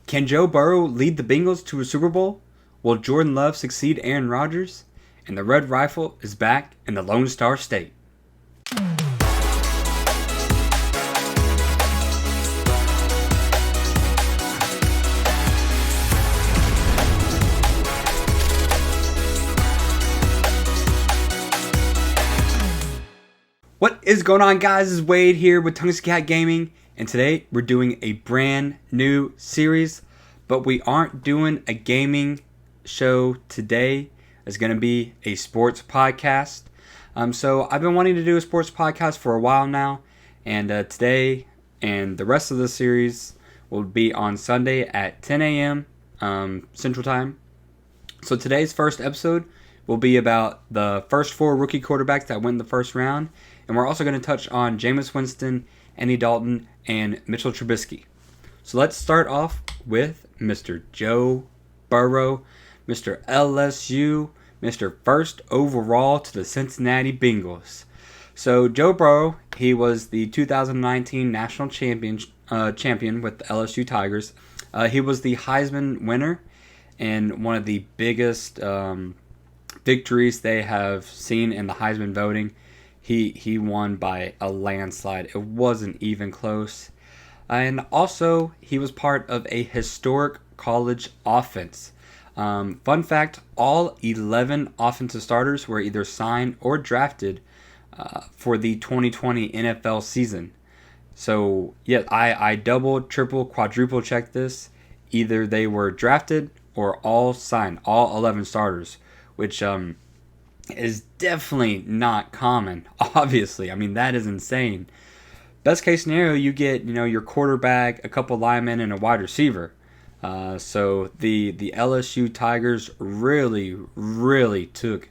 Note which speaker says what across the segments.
Speaker 1: Can Joe Burrow lead the Bengals to a Super Bowl? Will Jordan Love succeed Aaron Rodgers? And the Red Rifle is back in the Lone Star State. What is going on, guys? This is Wade here with Tungsten Cat Gaming, and today we're doing a brand new series, but we aren't doing a gaming show today. It's going to be a sports podcast. So I've been wanting to do a sports podcast for a while now, and today and the rest of the series will be on Sunday at 10 a.m. Central Time. So today's first episode will be about the first four rookie quarterbacks that went in the first round. And we're also going to touch on Jameis Winston, Andy Dalton, and Mitchell Trubisky. So let's start off with Mr. Joe Burrow, Mr. LSU, Mr. First Overall to the Cincinnati Bengals. So Joe Burrow, he was the 2019 national champion with the LSU Tigers. He was the Heisman winner and one of the biggest victories they have seen in the Heisman voting. He won by a landslide. It wasn't even close. And also, he was part of a historic college offense. Fun fact, all 11 offensive starters were either signed or drafted for the 2020 NFL season. So, yeah, I double, triple, quadruple checked this. Either they were drafted or all signed, all 11 starters, which is definitely not common, obviously. I mean, that is insane. Best case scenario, you get, your quarterback, a couple linemen, and a wide receiver. So the LSU Tigers really took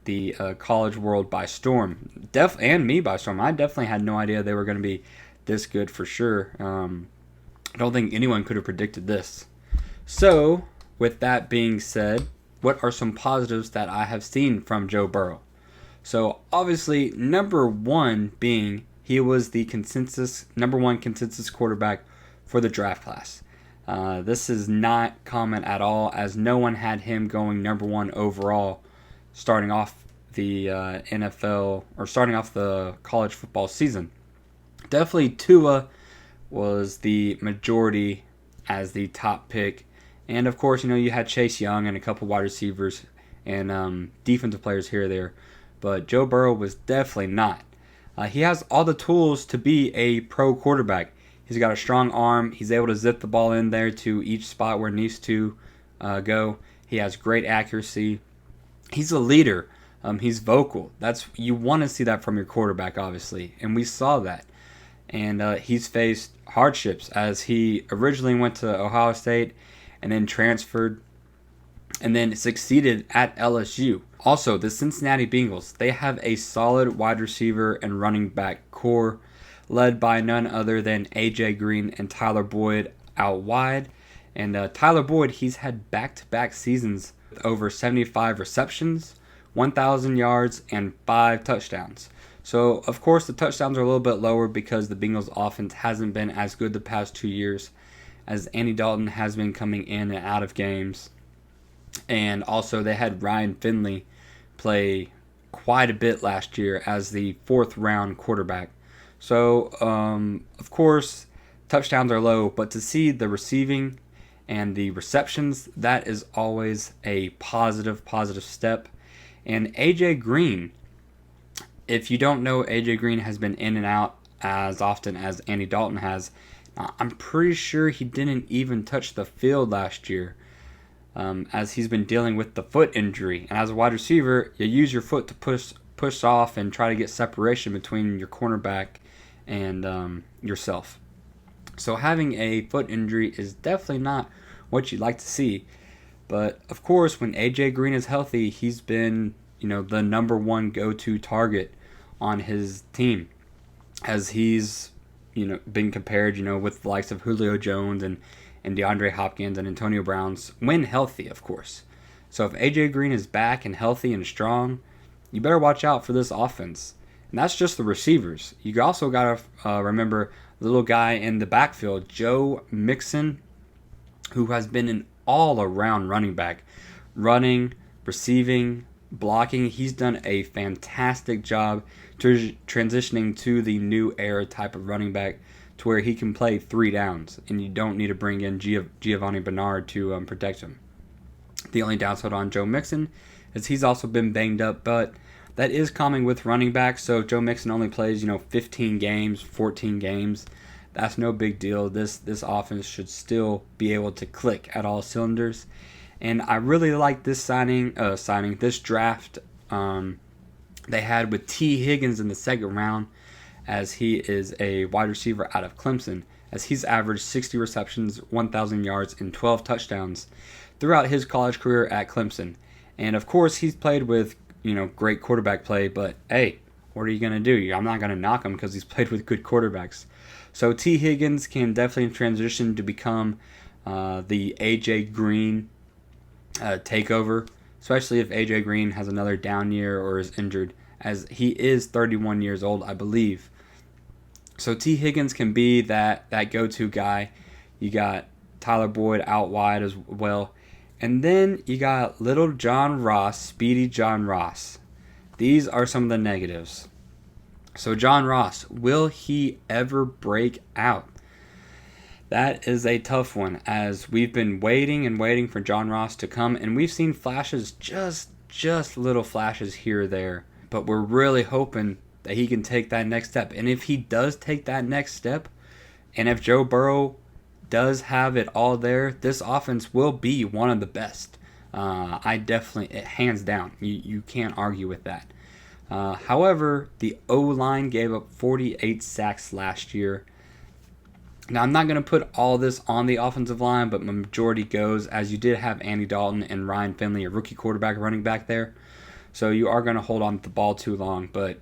Speaker 1: the college world by storm. And me by storm. I definitely had no idea they were going to be this good for sure. I don't think anyone could have predicted this. So, with that being said, what are some positives that I have seen from Joe Burrow? So obviously, number one being he was the number one consensus quarterback for the draft class. This is not common at all, as no one had him going number one overall starting off the NFL or starting off the college football season. Definitely Tua was the majority as the top pick. And, of course, you had Chase Young and a couple wide receivers and defensive players here or there. But Joe Burrow was definitely not. He has all the tools to be a pro quarterback. He's got a strong arm. He's able to zip the ball in there to each spot where it needs to go. He has great accuracy. He's a leader. He's vocal. You want to see that from your quarterback, obviously. And we saw that. And he's faced hardships as he originally went to Ohio State and then transferred, and then succeeded at LSU. Also, the Cincinnati Bengals, they have a solid wide receiver and running back core, led by none other than A.J. Green and Tyler Boyd out wide. And Tyler Boyd, he's had back-to-back seasons with over 75 receptions, 1,000 yards, and 5 touchdowns. So, of course, the touchdowns are a little bit lower because the Bengals offense hasn't been as good the past 2 years, as Andy Dalton has been coming in and out of games. And also they had Ryan Finley play quite a bit last year as the 4th round quarterback. So, of course, touchdowns are low, but to see the receiving and the receptions, that is always a positive step. And A.J. Green, if you don't know, A.J. Green has been in and out as often as Andy Dalton has. I'm pretty sure he didn't even touch the field last year, as he's been dealing with the foot injury. And as a wide receiver, you use your foot to push off and try to get separation between your cornerback and yourself. So having a foot injury is definitely not what you'd like to see. But of course, when A.J. Green is healthy, he's been the number one go-to target on his team, as he's been compared, with the likes of Julio Jones and DeAndre Hopkins and Antonio Brown's, when healthy, of course. So if A.J. Green is back and healthy and strong, you better watch out for this offense. And that's just the receivers. You also got to remember the little guy in the backfield, Joe Mixon. who has been an all-around running back. Running, receiving, blocking. He's done a fantastic job transitioning to the new era type of running back to where he can play 3 downs and you don't need to bring in Giovanni Bernard to protect him. The only downside on Joe Mixon is he's also been banged up, but that is common with running backs. So if Joe Mixon only plays, 15 games, 14 games, that's no big deal. This offense should still be able to click at all cylinders. And I really like this this draft they had with T. Higgins in the second round, as he is a wide receiver out of Clemson, as he's averaged 60 receptions, 1,000 yards, and 12 touchdowns throughout his college career at Clemson. And of course, he's played with great quarterback play, but hey, what are you going to do? I'm not going to knock him because he's played with good quarterbacks. So T. Higgins can definitely transition to become the A.J. Green takeover, especially if A.J. Green has another down year or is injured, as he is 31 years old, I believe. So T. Higgins can be that go-to guy. You got Tyler Boyd out wide as well. And then you got little John Ross, Speedy John Ross. These are some of the negatives. So John Ross, will he ever break out? That is a tough one, as we've been waiting and waiting for John Ross to come, and we've seen flashes, just little flashes here or there. But we're really hoping that he can take that next step. And if he does take that next step, and if Joe Burrow does have it all there, this offense will be one of the best. I definitely, hands down, you can't argue with that. However, the O-line gave up 48 sacks last year. Now, I'm not going to put all this on the offensive line, but the majority goes, as you did have Andy Dalton and Ryan Finley, a rookie quarterback, running back there. So you are going to hold on to the ball too long, but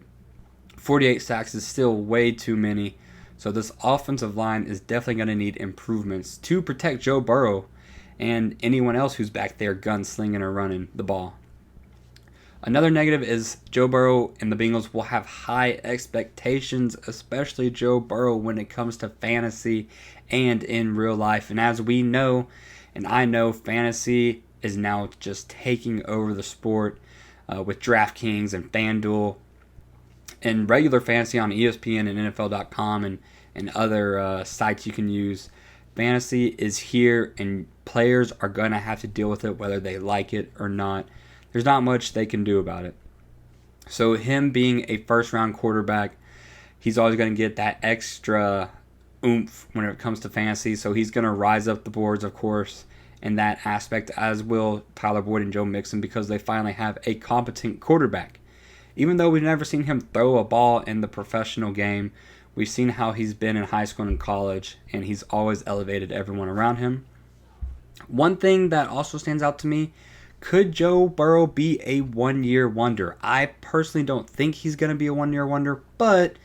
Speaker 1: 48 sacks is still way too many. So this offensive line is definitely going to need improvements to protect Joe Burrow and anyone else who's back there gunslinging or running the ball. Another negative is Joe Burrow and the Bengals will have high expectations, especially Joe Burrow when it comes to fantasy and in real life. And as we know, and I know, fantasy is now just taking over the sport with DraftKings and FanDuel and regular fantasy on ESPN and NFL.com and other sites you can use. Fantasy is here, and players are going to have to deal with it whether they like it or not. There's not much they can do about it. So him being a first-round quarterback, he's always going to get that extra oomph when it comes to fantasy. So he's going to rise up the boards, of course, in that aspect, as will Tyler Boyd and Joe Mixon, because they finally have a competent quarterback. Even though we've never seen him throw a ball in the professional game, we've seen how he's been in high school and college, and he's always elevated everyone around him. One thing that also stands out to me, could Joe Burrow be a one-year wonder? I personally don't think he's going to be a one-year wonder, but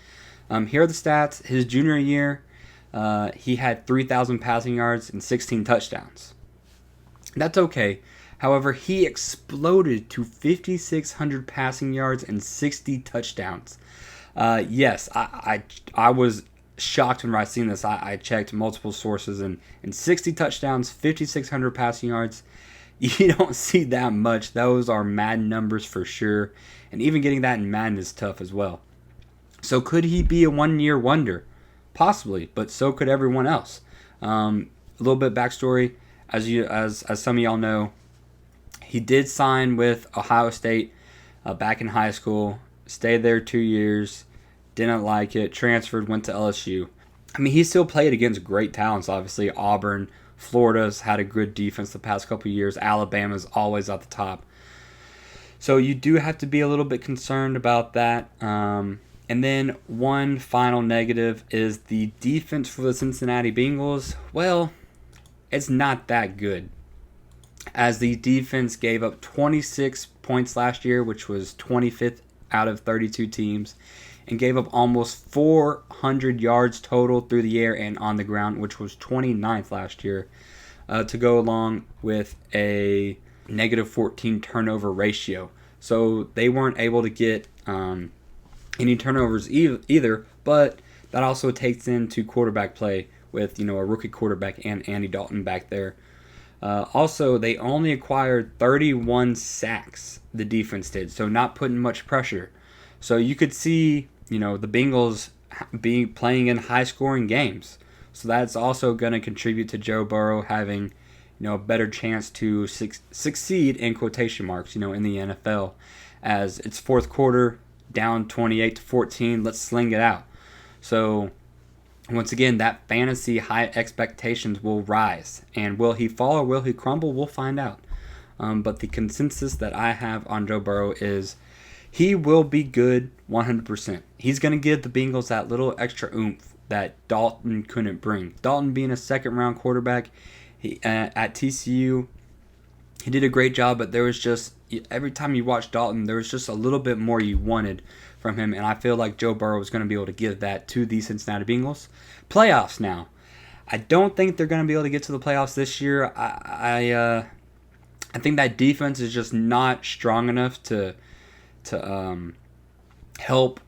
Speaker 1: here are the stats. His junior year, he had 3,000 passing yards and 16 touchdowns. That's okay. However, he exploded to 5,600 passing yards and 60 touchdowns. Yes, I was shocked when I seen this. I checked multiple sources, and 60 touchdowns, 5,600 passing yards. You don't see that much. Those are Madden numbers for sure. And even getting that in Madden is tough as well. So could he be a one-year wonder? Possibly, but so could everyone else. A little bit backstory. As some of y'all know, he did sign with Ohio State back in high school. Stayed there 2 years. Didn't like it. Transferred, went to LSU. I mean, he still played against great talents, obviously. Auburn, Florida's had a good defense the past couple of years. Alabama's always at the top. So you do have to be a little bit concerned about that. And then one final negative is the defense for the Cincinnati Bengals. Well, it's not that good, as the defense gave up 26 points last year, which was 25th out of 32 teams, and gave up almost 400 yards total through the air and on the ground, which was 29th last year, to go along with a negative 14 turnover ratio. So they weren't able to get any turnovers either, but that also takes into quarterback play, with a rookie quarterback and Andy Dalton back there. Also, they only acquired 31 sacks, the defense did, so not putting much pressure. So you could see, the Bengals playing in high-scoring games. So that's also going to contribute to Joe Burrow having, a better chance to succeed in quotation marks, in the NFL. As it's fourth quarter, down 28-14, let's sling it out. So once again, that fantasy high expectations will rise. And will he fall or will he crumble? We'll find out. But the consensus that I have on Joe Burrow is he will be good 100%. He's going to give the Bengals that little extra oomph that Dalton couldn't bring. Dalton being a second-round quarterback at TCU, he did a great job, but there was just, every time you watch Dalton, there was just a little bit more you wanted from him, and I feel like Joe Burrow is going to be able to give that to the Cincinnati Bengals. Playoffs now. I don't think they're going to be able to get to the playoffs this year. I think that defense is just not strong enough to help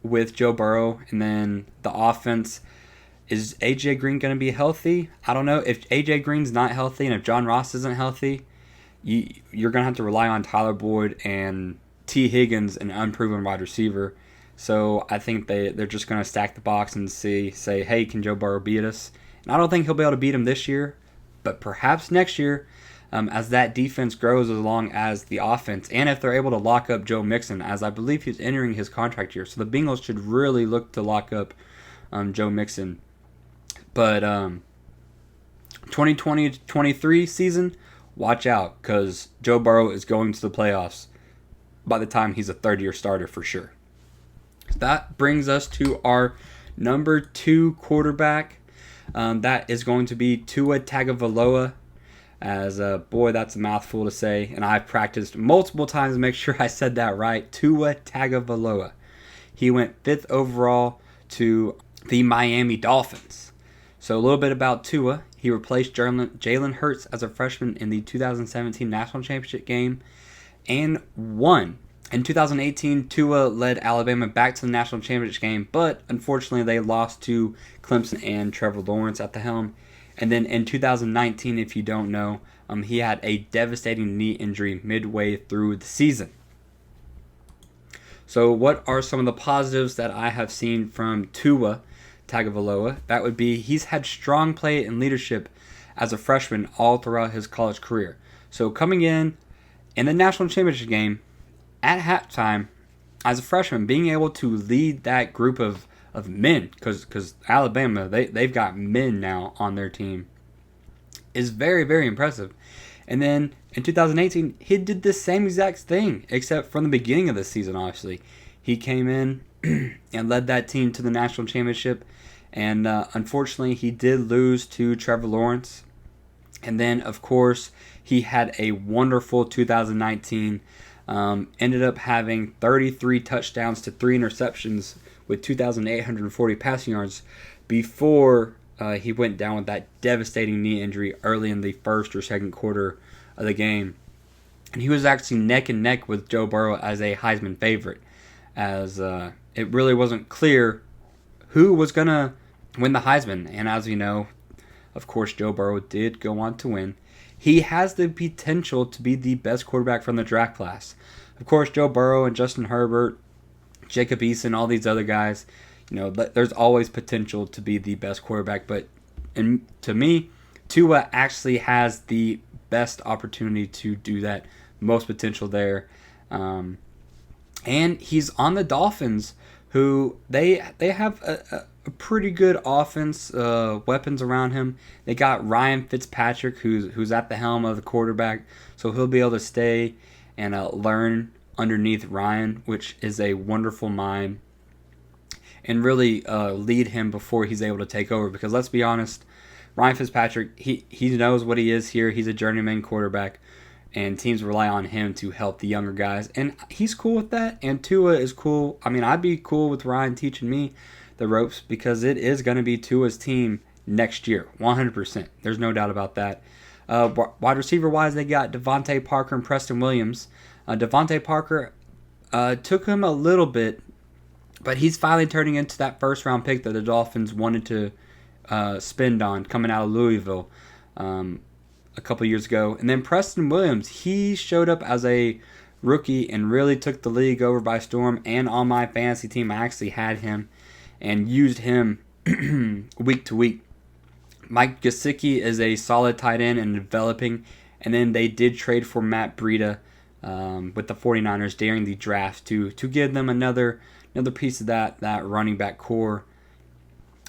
Speaker 1: with Joe Burrow. And then the offense, is A.J. Green going to be healthy? I don't know. If A.J. Green's not healthy and if John Ross isn't healthy, you're going to have to rely on Tyler Boyd and T. Higgins, an unproven wide receiver. So I think they're just going to stack the box and say, hey, can Joe Burrow beat us? And I don't think he'll be able to beat him this year, but perhaps next year, as that defense grows as long as the offense, and if they're able to lock up Joe Mixon, as I believe he's entering his contract year. So the Bengals should really look to lock up Joe Mixon. But 2020-23 season, watch out, because Joe Burrow is going to the playoffs by the time he's a third-year starter for sure. That brings us to our number 2 quarterback. That is going to be Tua Tagovailoa. As boy, that's a mouthful to say, and I've practiced multiple times to make sure I said that right. Tua Tagovailoa. He went 5th overall to the Miami Dolphins. So a little bit about Tua. He replaced Jalen Hurts as a freshman in the 2017 National Championship game and won. In 2018, Tua led Alabama back to the National Championship game, but unfortunately they lost to Clemson and Trevor Lawrence at the helm. And then in 2019, if you don't know, he had a devastating knee injury midway through the season. So what are some of the positives that I have seen from Tua Tagovailoa? That would be he's had strong play and leadership as a freshman all throughout his college career. So coming in the national championship game at halftime as a freshman, being able to lead that group of men, because Alabama, they've got men now on their team, is very, very impressive. And then in 2018, he did the same exact thing, except from the beginning of the season, obviously. He came in and led that team to the national championship, and unfortunately, he did lose to Trevor Lawrence. And then, of course, he had a wonderful 2019, ended up having 33 touchdowns to 3 interceptions with 2,840 passing yards before he went down with that devastating knee injury early in the first or second quarter of the game. And he was actually neck and neck with Joe Burrow as a Heisman favorite, as it really wasn't clear who was going to win the Heisman. And as we know, of course, Joe Burrow did go on to win. He has the potential to be the best quarterback from the draft class. Of course, Joe Burrow and Justin Herbert, Jacob Eason, all these other guys, there's always potential to be the best quarterback. But to me, Tua actually has the best opportunity to do that, most potential there. And he's on the Dolphins, who they have a pretty good offense, weapons around him. They got Ryan Fitzpatrick, who's at the helm of the quarterback, so he'll be able to stay and learn underneath Ryan, which is a wonderful mind, and really lead him before he's able to take over. Because let's be honest, Ryan Fitzpatrick, he knows what he is here. He's a journeyman quarterback, and teams rely on him to help the younger guys, and he's cool with that. And Tua is cool. I mean, I'd be cool with Ryan teaching me the ropes, because it is going to be Tua's team next year, 100%. There's no doubt about that. Wide receiver-wise, they got Devontae Parker and Preston Williams. Devontae Parker took him a little bit, but he's finally turning into that first-round pick that the Dolphins wanted to spend on coming out of Louisville a couple years ago. And then Preston Williams, he showed up as a rookie and really took the league over by storm. And on my fantasy team, I actually had him and used him week to week. Mike Gesicki is a solid tight end and developing. And then they did trade for Matt Breida with the 49ers during the draft to give them another piece of that running back core.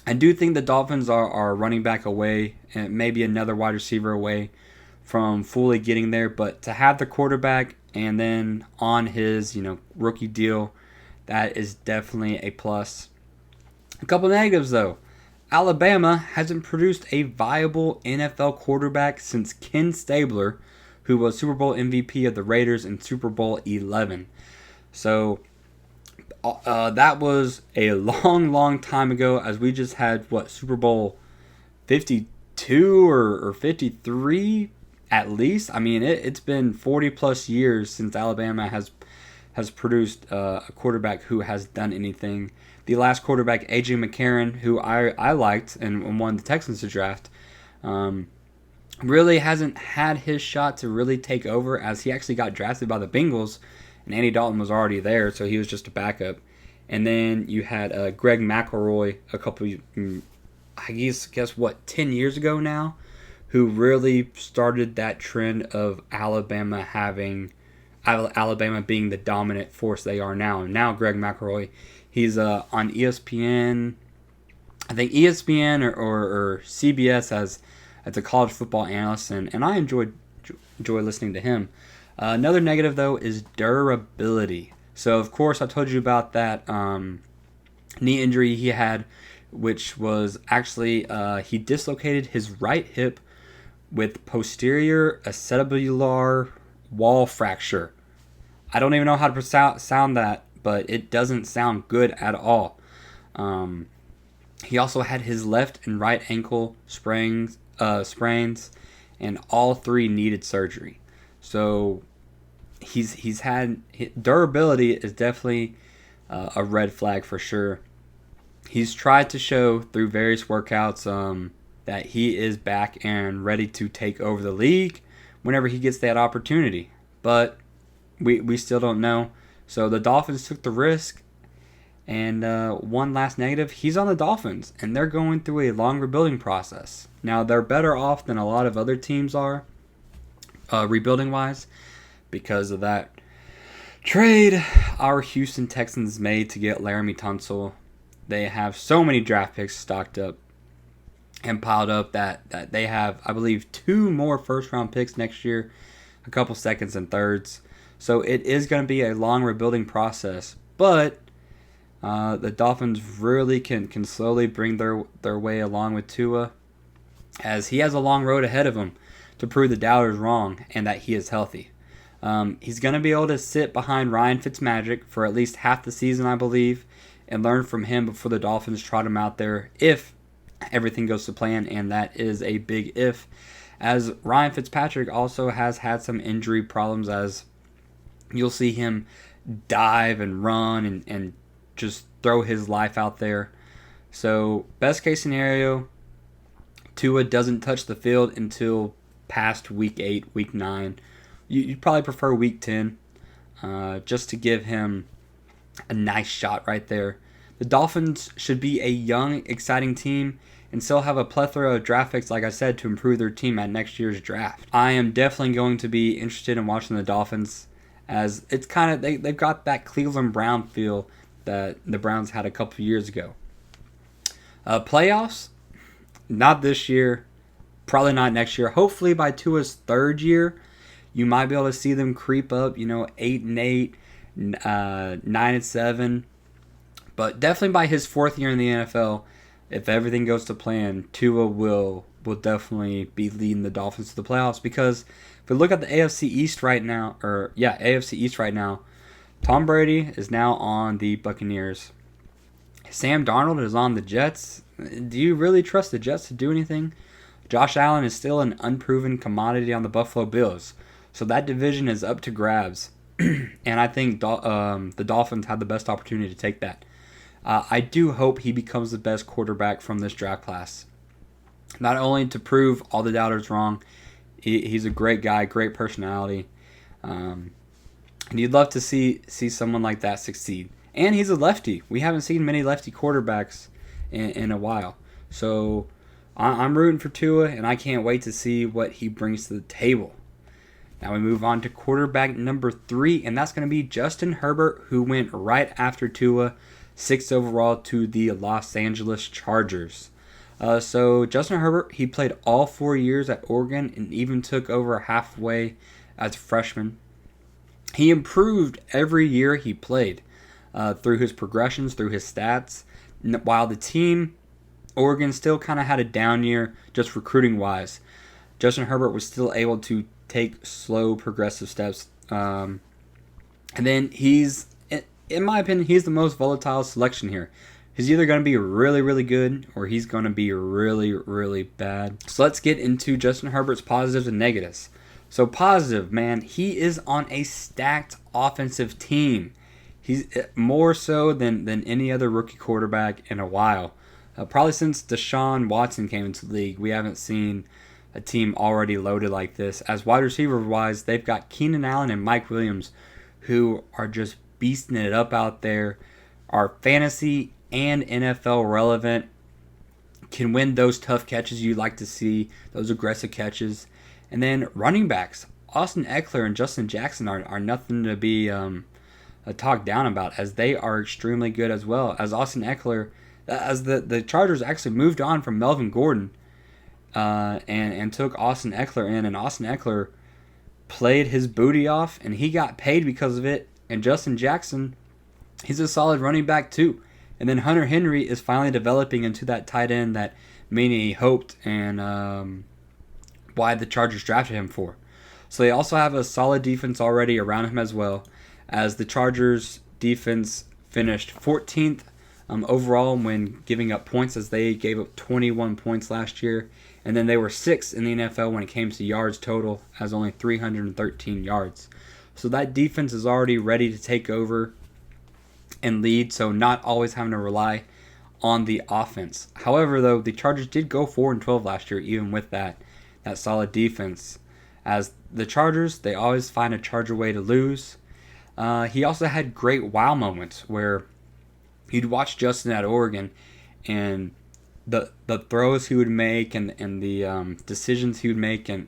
Speaker 1: I do think the Dolphins are running back away and maybe another wide receiver away from fully getting there. But to have the quarterback and then on his rookie deal, that is definitely a plus. A couple negatives though. Alabama hasn't produced a viable NFL quarterback since Ken Stabler, who was Super Bowl MVP of the Raiders in Super Bowl 11. So that was a long time ago, as we just had, Super Bowl 52 or 53 at least? I mean, it's been 40 plus years since Alabama has produced a quarterback who has done anything. The last quarterback, A.J. McCarron, who I liked and won the Texans to draft, really hasn't had his shot to really take over, as he actually got drafted by the Bengals, and Andy Dalton was already there, so he was just a backup. And then you had Greg McElroy a couple, I guess 10 years ago now, who really started that trend of Alabama being the dominant force they are now. And now Greg McElroy, he's on ESPN, I think ESPN or CBS as a college football analyst, and I enjoy listening to him. Another negative, though, is durability. So, of course, I told you about that knee injury he had, which was actually he dislocated his right hip with posterior acetabular wall fracture. I don't even know how to sound that, but it doesn't sound good at all. He also had his left and right ankle sprains, and all three needed surgery. So he's had durability is definitely a red flag for sure. He's tried to show through various workouts that he is back and ready to take over the league whenever he gets that opportunity. But we still don't know. So the Dolphins took the risk. And one last negative, he's on the Dolphins, and they're going through a long rebuilding process. Now, they're better off than a lot of other teams are, rebuilding-wise, because of that trade our Houston Texans made to get Laramie Tunsil. They have so many draft picks stocked up and piled up that they have, I believe, 2 more first-round picks next year, a couple seconds and thirds. So it is going to be a long rebuilding process, but the Dolphins really can slowly bring their way along with Tua, as he has a long road ahead of him to prove the doubters wrong and that he is healthy. He's going to be able to sit behind Ryan Fitzmagic for at least half the season, I believe, and learn from him before the Dolphins trot him out there if everything goes to plan, and that is a big if, as Ryan Fitzpatrick also has had some injury problems, as you'll see him dive and run and just throw his life out there. So best case scenario, Tua doesn't touch the field until past week 8, week 9. You'd probably prefer week 10, just to give him a nice shot right there. The Dolphins should be a young, exciting team and still have a plethora of draft picks, like I said, to improve their team at next year's draft. I am definitely going to be interested in watching the Dolphins, as it's kind of they've got that Cleveland Brown feel that the Browns had a couple years ago. Playoffs, not this year, probably not next year. Hopefully by Tua's 3rd year, you might be able to see them creep up, 8-8, 9-7. But definitely by his 4th year in the NFL, if everything goes to plan, Tua will definitely be leading the Dolphins to the playoffs. Because if we look at the AFC East right now, Tom Brady is now on the Buccaneers. Sam Darnold is on the Jets. Do you really trust the Jets to do anything? Josh Allen is still an unproven commodity on the Buffalo Bills. So that division is up to grabs. And I think the Dolphins have the best opportunity to take that. I do hope he becomes the best quarterback from this draft class. not only to prove all the doubters wrong. He's a great guy, great personality, and you'd love to see someone like that succeed. And he's a lefty. We haven't seen many lefty quarterbacks in a while. So I'm rooting for Tua, and I can't wait to see what he brings to the table. Now we move on to quarterback number 3, and that's going to be Justin Herbert, who went right after Tua, 6th overall to the Los Angeles Chargers. So Justin Herbert, he played all 4 years at Oregon and even took over halfway as a freshman. He improved every year he played through his progressions, through his stats, while the team, Oregon, still kind of had a down year just recruiting-wise. Justin Herbert was still able to take slow, progressive steps. And then he's, in my opinion, he's the most volatile selection here. He's either going to be really, really good or he's going to be really, really bad. So let's get into Justin Herbert's positives and negatives. So positive, man, he is on a stacked offensive team. He's more so than any other rookie quarterback in a while. Probably since Deshaun Watson came into the league, we haven't seen a team already loaded like this. As wide receiver-wise, they've got Keenan Allen and Mike Williams, who are just beasting it up out there, are fantasy and NFL relevant, can win those tough catches you like to see, those aggressive catches. And then running backs, Austin Eckler and Justin Jackson are nothing to be talked down about, as they are extremely good as well. As Austin Eckler, as the Chargers actually moved on from Melvin Gordon and took Austin Eckler in, and Austin Eckler played his booty off, and he got paid because of it. And Justin Jackson, he's a solid running back too. And then Hunter Henry is finally developing into that tight end that many hoped and why the Chargers drafted him for. So they also have a solid defense already around him as well, as the Chargers defense finished 14th overall when giving up points, as they gave up 21 points last year. And then they were 6th in the NFL when it came to yards total, as only 313 yards. So that defense is already ready to take over and lead, so not always having to rely on the offense. However, though, the Chargers did go 4-12 last year, even with that solid defense. As the Chargers, they always find a Charger way to lose. He also had great wow moments where you'd watch Justin at Oregon, and the throws he would make and the decisions he would make, and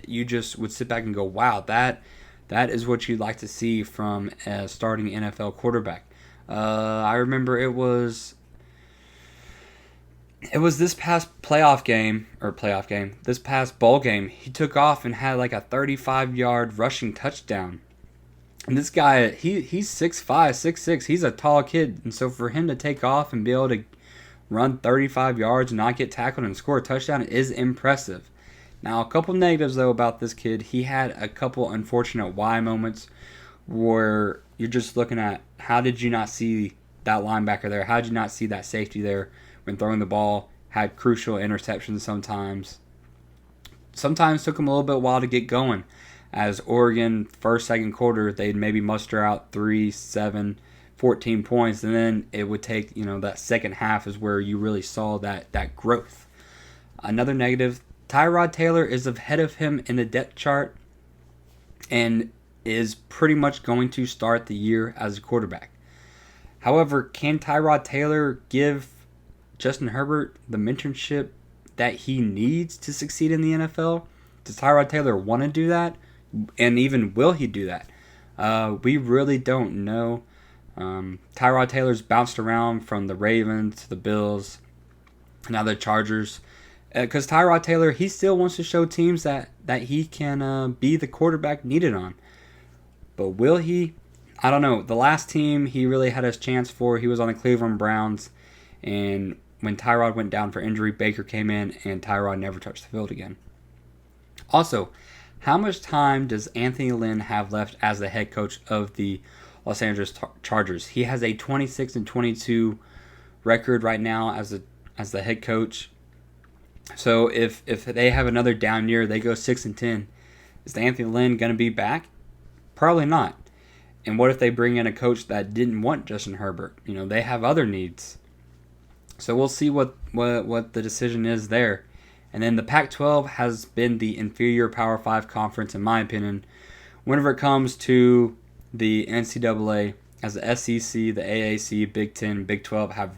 Speaker 1: you just would sit back and go, wow, that is what you'd like to see from a starting NFL quarterback. I remember it was this past this past bowl game, he took off and had like a 35-yard rushing touchdown. And this guy, he's 6'5", 6'6", he's a tall kid, and so for him to take off and be able to run 35 yards and not get tackled and score a touchdown is impressive. Now, a couple negatives though about this kid. He had a couple unfortunate why moments where you're just looking at, how did you not see that linebacker there? How did you not see that safety there when throwing the ball? Had crucial interceptions sometimes. Sometimes took him a little bit while to get going. As Oregon, first, second quarter, they'd maybe muster out 3, 7, 14 points, and then it would take, that second half is where you really saw that growth. Another negative, Tyrod Taylor is ahead of him in the depth chart and is pretty much going to start the year as a quarterback. However, can Tyrod Taylor give Justin Herbert the mentorship that he needs to succeed in the NFL? Does Tyrod Taylor want to do that? And even will he do that? We really don't know. Tyrod Taylor's bounced around from the Ravens to the Bills, now the Chargers. Because Tyrod Taylor, he still wants to show teams that he can be the quarterback needed on. But will he? I don't know. The last team he really had his chance for, he was on the Cleveland Browns. And when Tyrod went down for injury, Baker came in, and Tyrod never touched the field again. Also, how much time does Anthony Lynn have left as the head coach of the Los Angeles Chargers? He has a 26-22 record right now as the head coach. So if they have another down year, they go 6-10. Is Anthony Lynn going to be back? Probably not. And what if they bring in a coach that didn't want Justin Herbert? They have other needs. So we'll see what the decision is there. And then the Pac-12 has been the inferior Power 5 conference, in my opinion, whenever it comes to the NCAA, as the SEC, the AAC, Big 10, Big 12 have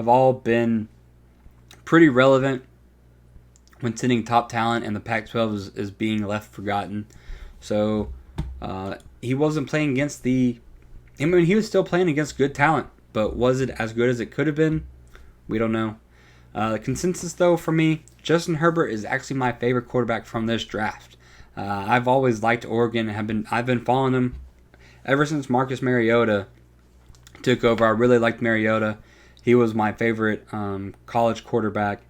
Speaker 1: all been pretty relevant when sending top talent, and the Pac-12 is being left forgotten. So he wasn't playing against he was still playing against good talent, but was it as good as it could have been? We don't know. The consensus, though, for me, Justin Herbert is actually my favorite quarterback from this draft. I've always liked Oregon and I've been following them ever since Marcus Mariota took over. I really liked Mariota. He was my favorite college quarterback.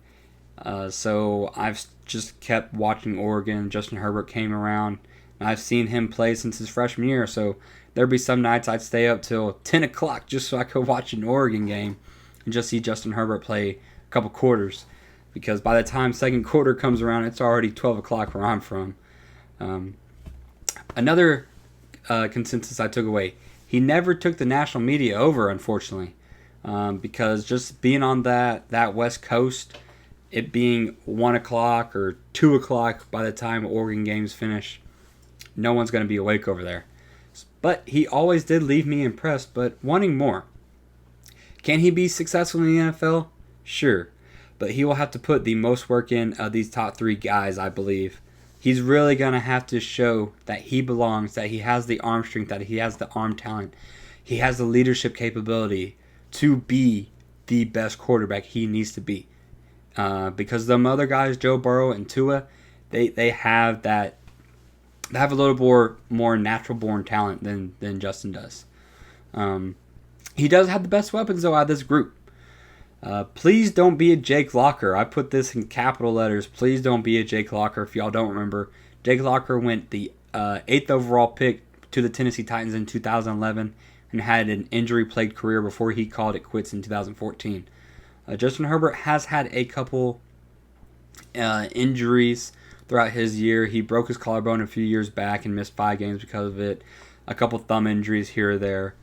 Speaker 1: So I've just kept watching Oregon. Justin Herbert came around. And I've seen him play since his freshman year. So there'd be some nights I'd stay up till 10 o'clock just so I could watch an Oregon game and just see Justin Herbert play a couple quarters. Because by the time second quarter comes around, it's already 12 o'clock where I'm from. Another consensus I took away, he never took the national media over, unfortunately, because just being on that West Coast, it being 1 o'clock or 2 o'clock by the time Oregon games finish, no one's going to be awake over there. But he always did leave me impressed, but wanting more. Can he be successful in the NFL? Sure, but he will have to put the most work in of these top 3 guys, I believe. He's really going to have to show that he belongs, that he has the arm strength, that he has the arm talent. He has the leadership capability to be the best quarterback he needs to be. Because them other guys, Joe Burrow and Tua, they have that. They have a little more natural born talent than Justin does. He does have the best weapons, though, out of this group. Please don't be a Jake Locker. I put this in capital letters. Please don't be a Jake Locker. If y'all don't remember, Jake Locker went the 8th overall pick to the Tennessee Titans in 2011 and had an injury-plagued career before he called it quits in 2014. Justin Herbert has had a couple injuries throughout his year. He broke his collarbone a few years back and missed 5 games because of it. A couple thumb injuries here or there.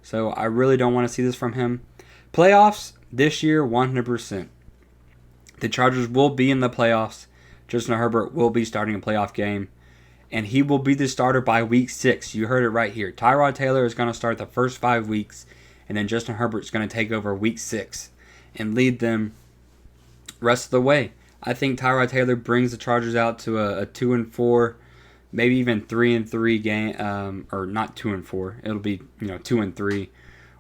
Speaker 1: So I really don't want to see this from him. Playoffs this year, 100%. The Chargers will be in the playoffs. Justin Herbert will be starting a playoff game. And he will be the starter by week 6. You heard it right here. Tyrod Taylor is going to start the first 5 weeks. And then Justin Herbert is going to take over week 6 and lead them rest of the way. I think Tyrod Taylor brings the Chargers out to a 2-4, maybe even 3-3 game, or not 2-4. It'll be 2-3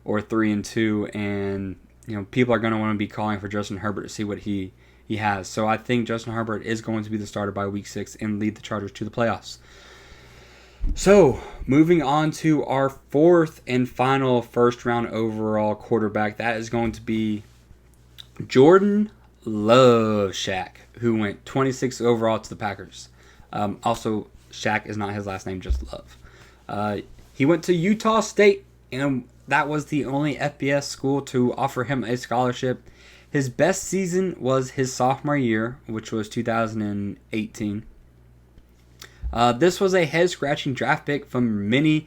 Speaker 1: or 3-2, and people are going to want to be calling for Justin Herbert to see what he has. So I think Justin Herbert is going to be the starter by week 6 and lead the Chargers to the playoffs. So moving on to our 4th and final first round overall quarterback, that is going to be Jordan Love, Shaq, who went 26th overall to the Packers. Also, Shaq is not his last name, just Love. He went to Utah State, and that was the only FBS school to offer him a scholarship. His best season was his sophomore year, which was 2018. This was a head-scratching draft pick from many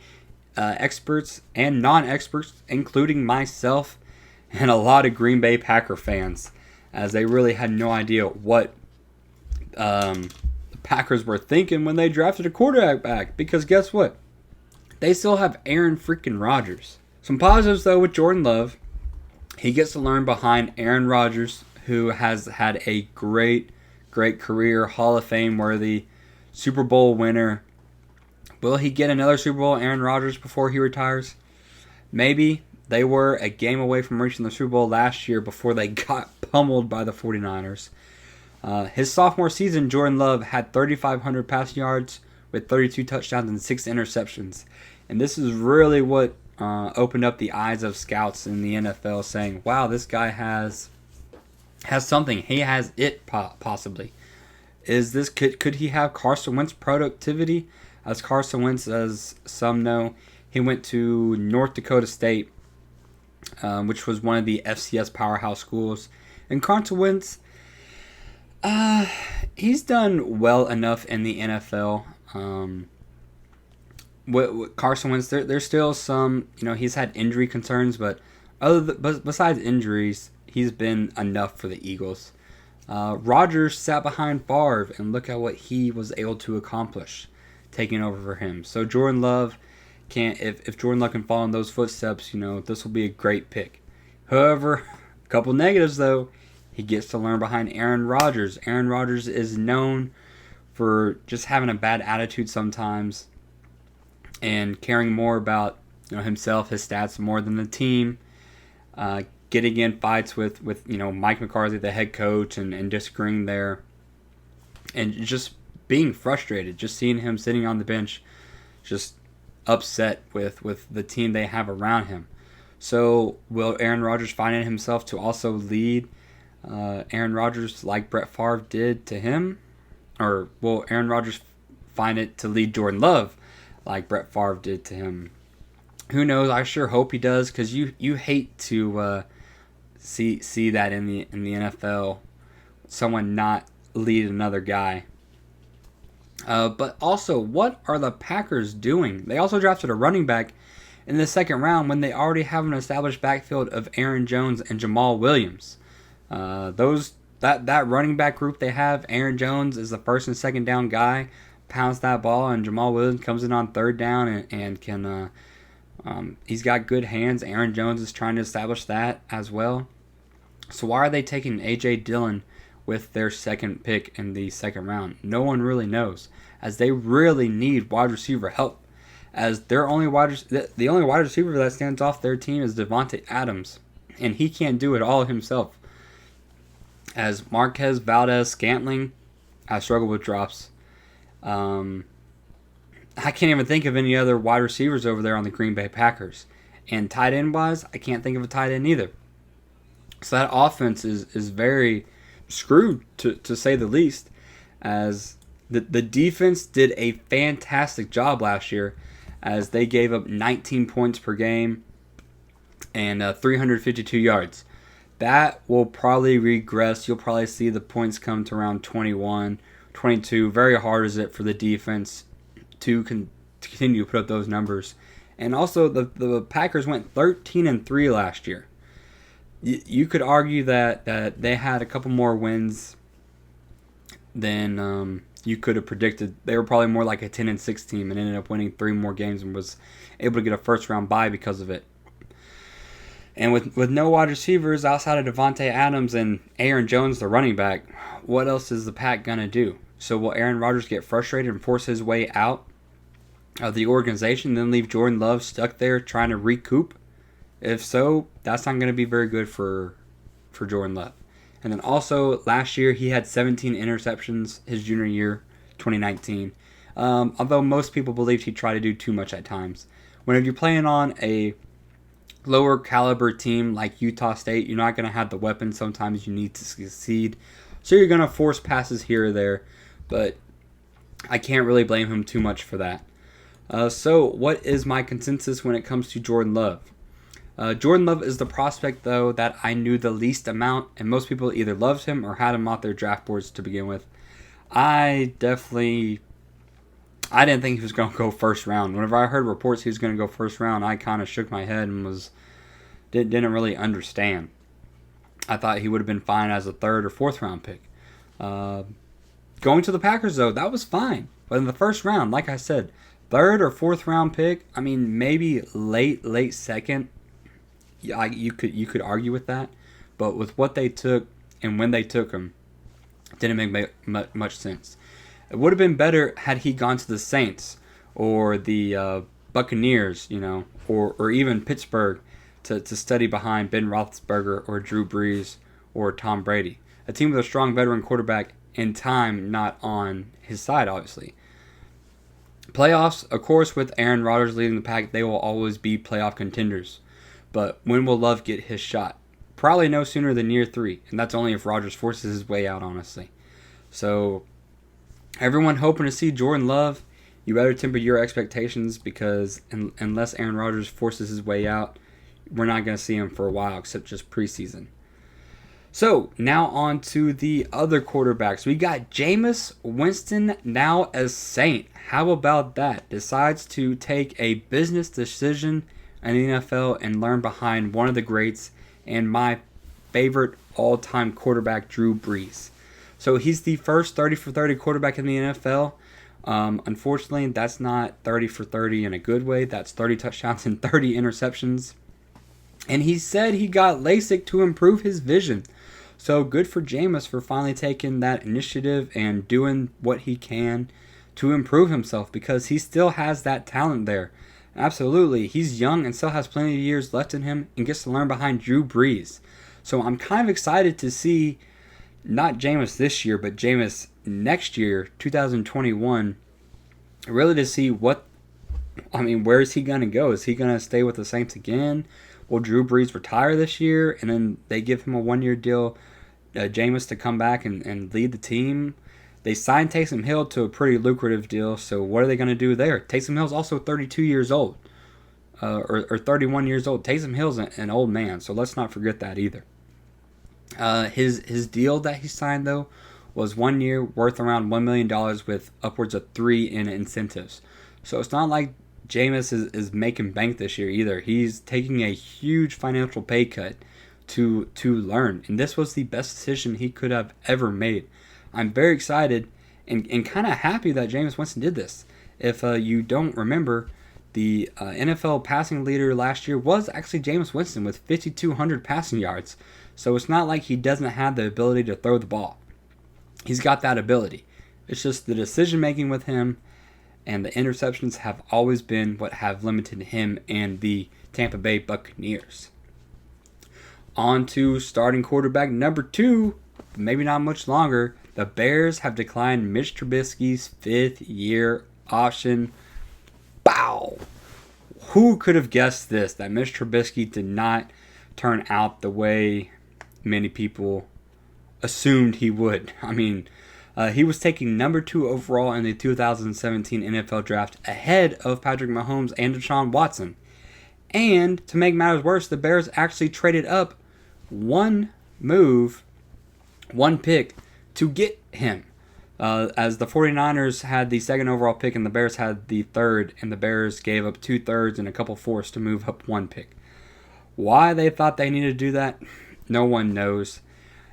Speaker 1: experts and non-experts, including myself and a lot of Green Bay Packer fans, as they really had no idea what the Packers were thinking when they drafted a quarterback back. Because guess what? They still have Aaron freaking Rodgers. Some positives, though, with Jordan Love. He gets to learn behind Aaron Rodgers, who has had a great career, Hall of Fame worthy, Super Bowl winner. Will he get another Super Bowl, Aaron Rodgers, before he retires? Maybe. They were a game away from reaching the Super Bowl last year before they got pummeled by the 49ers. His sophomore season, Jordan Love had 3,500 passing yards with 32 touchdowns and 6 interceptions. And this is really what opened up the eyes of scouts in the NFL, saying, wow, this guy has something. He has it, possibly. Could he have Carson Wentz productivity? As Carson Wentz, as some know, he went to North Dakota State, which was one of the FCS powerhouse schools. And Carson Wentz, he's done well enough in the NFL. With Carson Wentz, there's still some, he's had injury concerns, but besides injuries, he's been enough for the Eagles. Rodgers sat behind Favre, and look at what he was able to accomplish, taking over for him. So Jordan Love can't. If Jordan Love can follow in those footsteps, this will be a great pick. However, a couple negatives though. He gets to learn behind Aaron Rodgers. Aaron Rodgers is known for just having a bad attitude sometimes, and caring more about himself, his stats more than the team. Getting in fights with Mike McCarthy, the head coach, and disagreeing there, and just being frustrated, just seeing him sitting on the bench, just upset with the team they have around him. So will Aaron Rodgers find it himself to also lead Aaron Rodgers like Brett Favre did to him? Or will Aaron Rodgers find it to lead Jordan Love like Brett Favre did to him? Who knows? I sure hope he does, because you hate to see that in the NFL, someone not lead another guy. But also, what are the Packers doing? They also drafted a running back in the second round when they already have an established backfield of Aaron Jones and Jamal Williams. That running back group they have, Aaron Jones is the first and second down guy, pounds that ball, and Jamal Williams comes in on third down and can. He's got good hands. Aaron Jones is trying to establish that as well. So why are they taking A.J. Dillon with their second pick in the second round? No one really knows, as they really need wide receiver help. As the only wide receiver that stands off their team is Devontae Adams, and he can't do it all himself. As Marquez Valdez-Scantling, I struggle with drops. I can't even think of any other wide receivers over there on the Green Bay Packers. And tight end wise, I can't think of a tight end either. So that offense is very screwed, to say the least, as the defense did a fantastic job last year, as they gave up 19 points per game and 352 yards. That will probably regress. You'll probably see the points come to around 21, 22. Very hard is it for the defense to continue to put up those numbers. And also, the Packers went 13-3 last year. You could argue that they had a couple more wins than you could have predicted. They were probably more like a 10-6 team and ended up winning 3 more games and was able to get a first-round bye because of it. And with no wide receivers outside of Devontae Adams and Aaron Jones, the running back, what else is the Pack going to do? So will Aaron Rodgers get frustrated and force his way out of the organization, then leave Jordan Love stuck there trying to recoup? If so, that's not going to be very good for Jordan Love. And then also, last year he had 17 interceptions his junior year, 2019. Although most people believed he tried to do too much at times. Whenever you're playing on a lower caliber team like Utah State, you're not going to have the weapons sometimes you need to succeed. So you're going to force passes here or there. But I can't really blame him too much for that. So what is my consensus when it comes to Jordan Love? Jordan Love is the prospect, though, that I knew the least amount, and most people either loved him or had him off their draft boards to begin with. I didn't think he was going to go first round. Whenever I heard reports he was going to go first round, I kind of shook my head and didn't really understand. I thought he would have been fine as a third or fourth round pick. Going to the Packers, though, that was fine. But in the first round, like I said, third or fourth round pick, I mean, maybe late second. Yeah, you could argue with that, but with what they took and when they took him, it didn't make much sense. It would have been better had he gone to the Saints or the Buccaneers, or even Pittsburgh to study behind Ben Roethlisberger or Drew Brees or Tom Brady. A team with a strong veteran quarterback in time not on his side, obviously. Playoffs, of course, with Aaron Rodgers leading the Pack, they will always be playoff contenders. But when will Love get his shot? Probably no sooner than year 3, and that's only if Rodgers forces his way out, honestly. So, everyone hoping to see Jordan Love, you better temper your expectations, because unless Aaron Rodgers forces his way out, we're not going to see him for a while, except just preseason. So, now on to the other quarterbacks. We got Jameis Winston, now a Saint. How about that? Decides to take a business decision in the NFL and learn behind one of the greats and my favorite all-time quarterback, Drew Brees. So he's the first 30 for 30 quarterback in the NFL. Unfortunately, that's not 30 for 30 in a good way. That's 30 touchdowns and 30 interceptions. And he said he got LASIK to improve his vision. So good for Jameis for finally taking that initiative and doing what he can to improve himself, because he still has that talent there. Absolutely. He's young and still has plenty of years left in him and gets to learn behind Drew Brees. So I'm kind of excited to see not Jameis this year, but Jameis next year, 2021, really to see where is he going to go? Is he going to stay with the Saints again? Will Drew Brees retire this year and then they give him a one-year deal, Jameis, to come back and lead the team? They signed Taysom Hill to a pretty lucrative deal, so what are they going to do there? Taysom Hill's also 32 years old, or 31 years old. Taysom Hill's an old man, so let's not forget that either. His deal that he signed, though, was 1 year worth around $1 million with upwards of 3 in incentives. So it's not like Jameis is making bank this year either. He's taking a huge financial pay cut to learn, and this was the best decision he could have ever made. I'm very excited and kind of happy that Jameis Winston did this. If you don't remember, the NFL passing leader last year was actually Jameis Winston with 5,200 passing yards. So it's not like he doesn't have the ability to throw the ball. He's got that ability. It's just the decision making with him and the interceptions have always been what have limited him and the Tampa Bay Buccaneers. On to starting quarterback number 2, maybe not much longer. The Bears have declined Mitch Trubisky's 5th-year option. Bow! Who could have guessed this? That Mitch Trubisky did not turn out the way many people assumed he would. I mean, he was taken number 2 overall in the 2017 NFL Draft ahead of Patrick Mahomes and Deshaun Watson. And to make matters worse, the Bears actually traded up one pick to get him. As the 49ers had the 2nd overall pick and the Bears had the 3rd, and the Bears gave up 2/3 and a couple fourths to move up 1 pick. Why they thought they needed to do that, no one knows.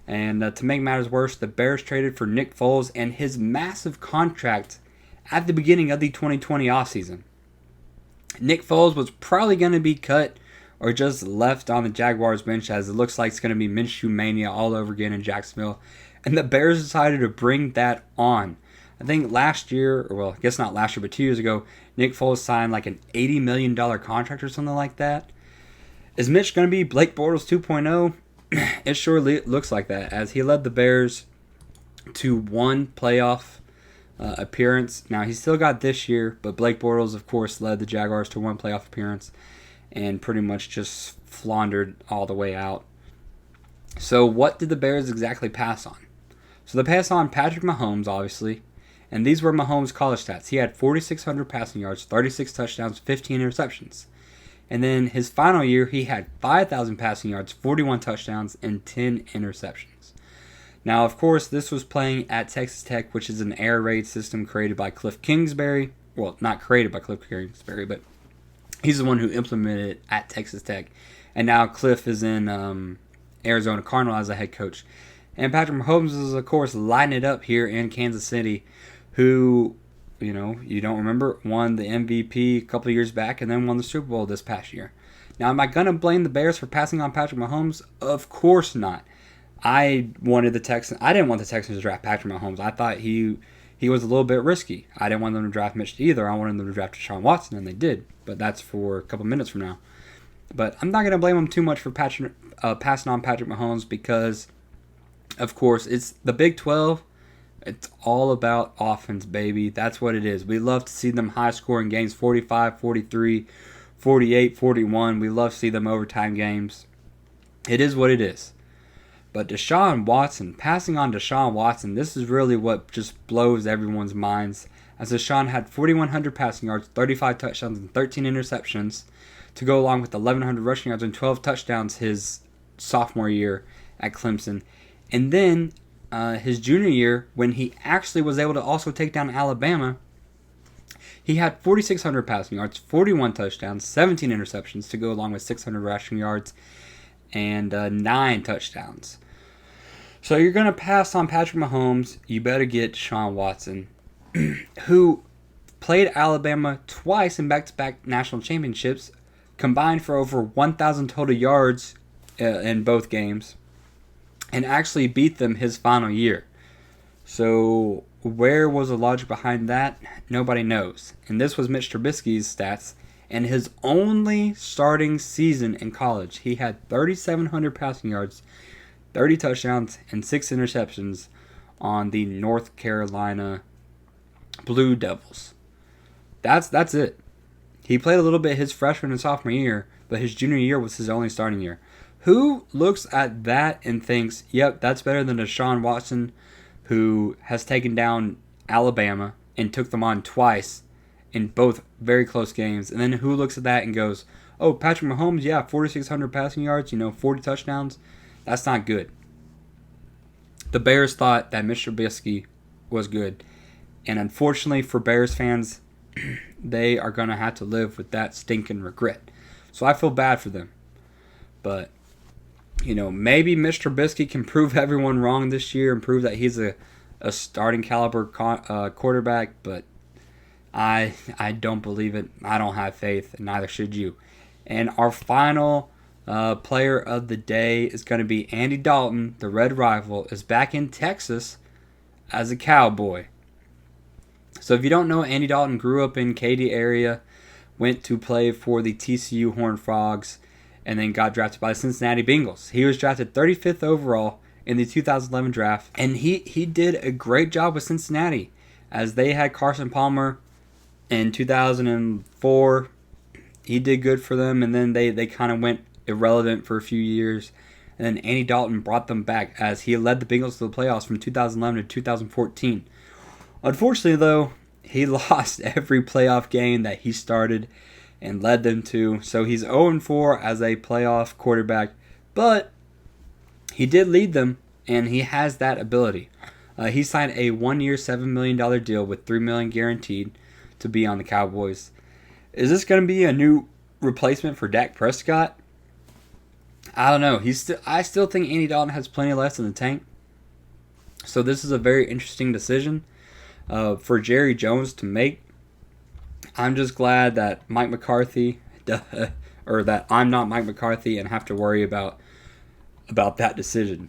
Speaker 1: And to make matters worse, the Bears traded for Nick Foles and his massive contract at the beginning of the 2020 offseason. Nick Foles was probably going to be cut or just left on the Jaguars bench, as it looks like it's going to be Minshew Mania all over again in Jacksonville. And the Bears decided to bring that on. I think last year, or well, I guess not last year, but 2 years ago, Nick Foles signed like an $80 million contract or something like that. Is Mitch going to be Blake Bortles 2.0? It sure looks like that, as he led the Bears to 1 playoff appearance. Now, he still got this year, but Blake Bortles, of course, led the Jaguars to 1 playoff appearance and pretty much just floundered all the way out. So what did the Bears exactly pass on? So they passed on Patrick Mahomes, obviously, and these were Mahomes' college stats. He had 4,600 passing yards, 36 touchdowns, 15 interceptions. And then his final year, he had 5,000 passing yards, 41 touchdowns, and 10 interceptions. Now, of course, this was playing at Texas Tech, which is an air raid system created by Cliff Kingsbury. Well, not created by Cliff Kingsbury, but he's the one who implemented it at Texas Tech. And now Cliff is in Arizona Cardinal as a head coach. And Patrick Mahomes is, of course, lighting it up here in Kansas City, who, you know, you don't remember, won the MVP a couple of years back and then won the Super Bowl this past year. Now, am I going to blame the Bears for passing on Patrick Mahomes? Of course not. I didn't want the Texans to draft Patrick Mahomes. I thought he was a little bit risky. I didn't want them to draft Mitch either. I wanted them to draft Deshaun Watson, and they did. But that's for a couple minutes from now. But I'm not going to blame them too much for passing on Patrick Mahomes because, of course, it's the Big 12. It's all about offense, baby. That's what it is. We love to see them high-scoring games, 45, 43, 48, 41. We love to see them overtime games. It is what it is. But Deshaun Watson, passing on Deshaun Watson, this is really what just blows everyone's minds. As Deshaun had 4,100 passing yards, 35 touchdowns, and 13 interceptions to go along with 1,100 rushing yards and 12 touchdowns his sophomore year at Clemson. And then his junior year, when he actually was able to also take down Alabama, he had 4,600 passing yards, 41 touchdowns, 17 interceptions to go along with 600 rushing yards and 9 touchdowns. So you're going to pass on Patrick Mahomes. You better get Deshaun Watson, who played Alabama twice in back-to-back national championships, combined for over 1,000 total yards in both games, and actually beat them his final year. So where was the logic behind that? Nobody knows. And this was Mitch Trubisky's stats. In his only starting season in college, he had 3,700 passing yards, 30 touchdowns, and 6 interceptions on the North Carolina Blue Devils. That's it. He played a little bit his freshman and sophomore year, but his junior year was his only starting year. Who looks at that and thinks, yep, that's better than Deshaun Watson, who has taken down Alabama and took them on twice in both very close games? And then who looks at that and goes, oh, Patrick Mahomes, yeah, 4,600 passing yards, 40 touchdowns. That's not good. The Bears thought that Mitch Trubisky was good. And unfortunately for Bears fans, they are going to have to live with that stinking regret. So I feel bad for them. But, maybe Mitch Trubisky can prove everyone wrong this year and prove that he's a starting caliber quarterback. But I don't believe it. I don't have faith, and neither should you. And our final player of the day is going to be Andy Dalton. The Red Rival is back in Texas as a Cowboy. So if you don't know, Andy Dalton grew up in Katy area, went to play for the TCU Horned Frogs, and then got drafted by the Cincinnati Bengals. He was drafted 35th overall in the 2011 draft, and he did a great job with Cincinnati, as they had Carson Palmer in 2004. He did good for them, and then they kind of went irrelevant for a few years. And then Andy Dalton brought them back as he led the Bengals to the playoffs from 2011 to 2014. Unfortunately, though, he lost every playoff game that he started and led them to. So he's 0-4 as a playoff quarterback. But he did lead them, and he has that ability. He signed a 1-year, $7 million deal with $3 million guaranteed to be on the Cowboys. Is this going to be a new replacement for Dak Prescott? I don't know. I still think Andy Dalton has plenty left in the tank. So this is a very interesting decision for Jerry Jones to make. I'm just glad that Mike McCarthy, or that I'm not Mike McCarthy and have to worry about that decision.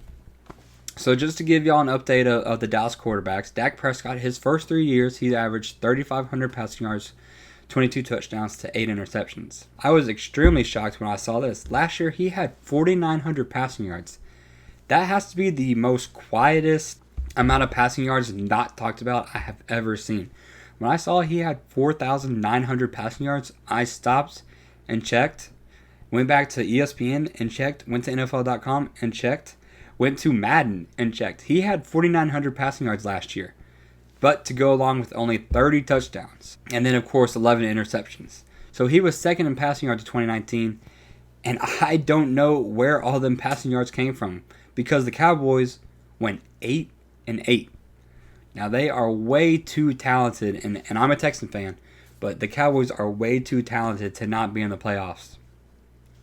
Speaker 1: So just to give y'all an update of the Dallas quarterbacks, Dak Prescott, his first 3 years, he averaged 3,500 passing yards, 22 touchdowns to 8 interceptions. I was extremely shocked when I saw this. Last year, he had 4,900 passing yards. That has to be the most quietest amount of passing yards not talked about I have ever seen. When I saw he had 4,900 passing yards, I stopped and checked, went back to ESPN and checked, went to NFL.com and checked, went to Madden and checked. He had 4,900 passing yards last year, but to go along with only 30 touchdowns. And then, of course, 11 interceptions. So he was second in passing yards in 2019, and I don't know where all them passing yards came from, because the Cowboys went 8-8. Now, they are way too talented, and I'm a Texan fan, but the Cowboys are way too talented to not be in the playoffs.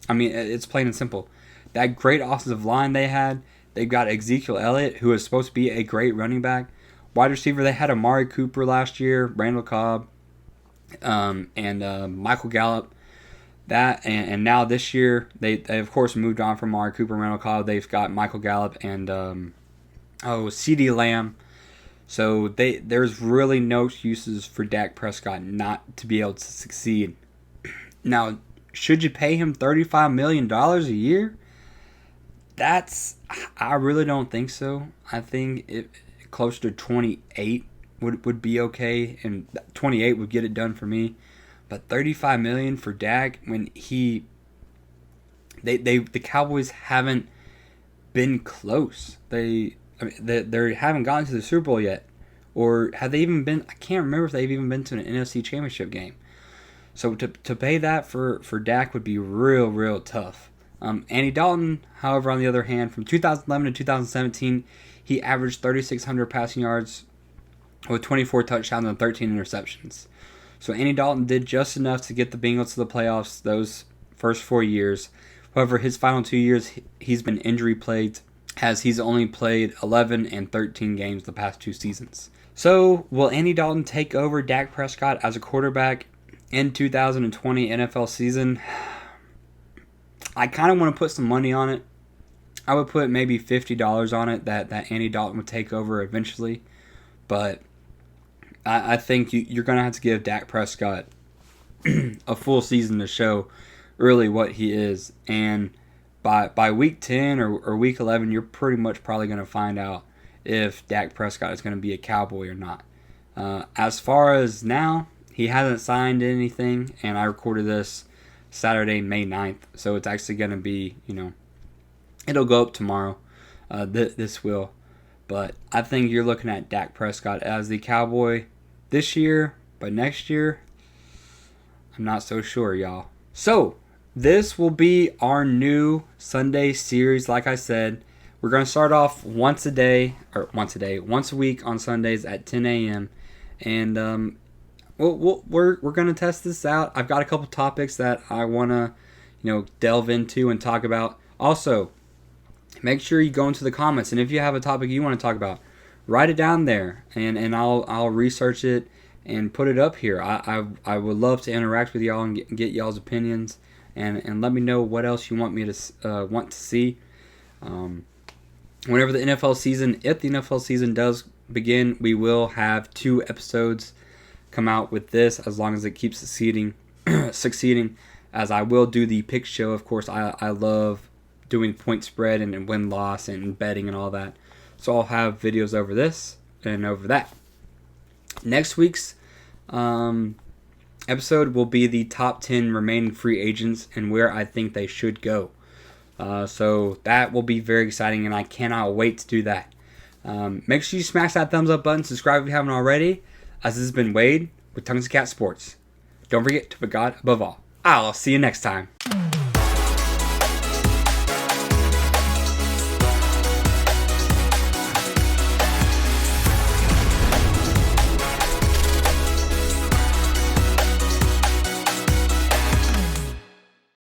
Speaker 1: I mean, it's plain and simple. That great offensive line they had, they've got Ezekiel Elliott, who is supposed to be a great running back. Wide receiver, they had Amari Cooper last year, Randall Cobb, and Michael Gallup. And now this year, they of course moved on from Amari Cooper and Randall Cobb. They've got Michael Gallup and CeeDee Lamb. So there's really no excuses for Dak Prescott not to be able to succeed. Now, should you pay him $35 million a year? I really don't think so. I think closer to 28 would be okay, and 28 would get it done for me. But $35 million for Dak when the Cowboys haven't been close. They haven't gotten to the Super Bowl yet, or have they even been? I can't remember if they've even been to an NFC Championship game. So to pay that for Dak would be real tough. Andy Dalton, however, on the other hand, from 2011 to 2017, he averaged 3,600 passing yards with 24 touchdowns and 13 interceptions. So Andy Dalton did just enough to get the Bengals to the playoffs those first 4 years. However, his final 2 years, he's been injury plagued. as he's only played 11 and 13 games the past 2 seasons. So, will Andy Dalton take over Dak Prescott as a quarterback in 2020 NFL season? I kind of want to put some money on it. I would put maybe $50 on it that Andy Dalton would take over eventually. But I think you're going to have to give Dak Prescott a full season to show really what he is. And by week 10 or week 11, you're pretty much probably going to find out if Dak Prescott is going to be a Cowboy or not. As far as now, he hasn't signed anything, and I recorded this Saturday, May 9th, so it's actually going to be, it'll go up tomorrow. This will. But I think you're looking at Dak Prescott as the Cowboy this year, but next year, I'm not so sure, y'all. So, this will be our new Sunday series, like I said. We're going to start off once a week on Sundays at 10 a.m. And we're going to test this out. I've got a couple topics that I want to, delve into and talk about. Also, make sure you go into the comments, and if you have a topic you want to talk about, write it down there, and I'll research it and put it up here. I would love to interact with y'all and get y'all's opinions, and let me know what else you want me to want to see. Whenever the NFL season, if the NFL season does begin, we will have 2 episodes come out with this, as long as it keeps succeeding, as I will do the pick show. Of course, I love doing point spread and win-loss and betting and all that. So I'll have videos over this and over that. Next week's episode will be the top 10 remaining free agents and where I think they should go. So that will be very exciting, and I cannot wait to do that. Make sure you smash that thumbs up button, subscribe if you haven't already, as this has been Wade with Tongues of Cat Sports. Don't forget to put God above all. I'll see you next time.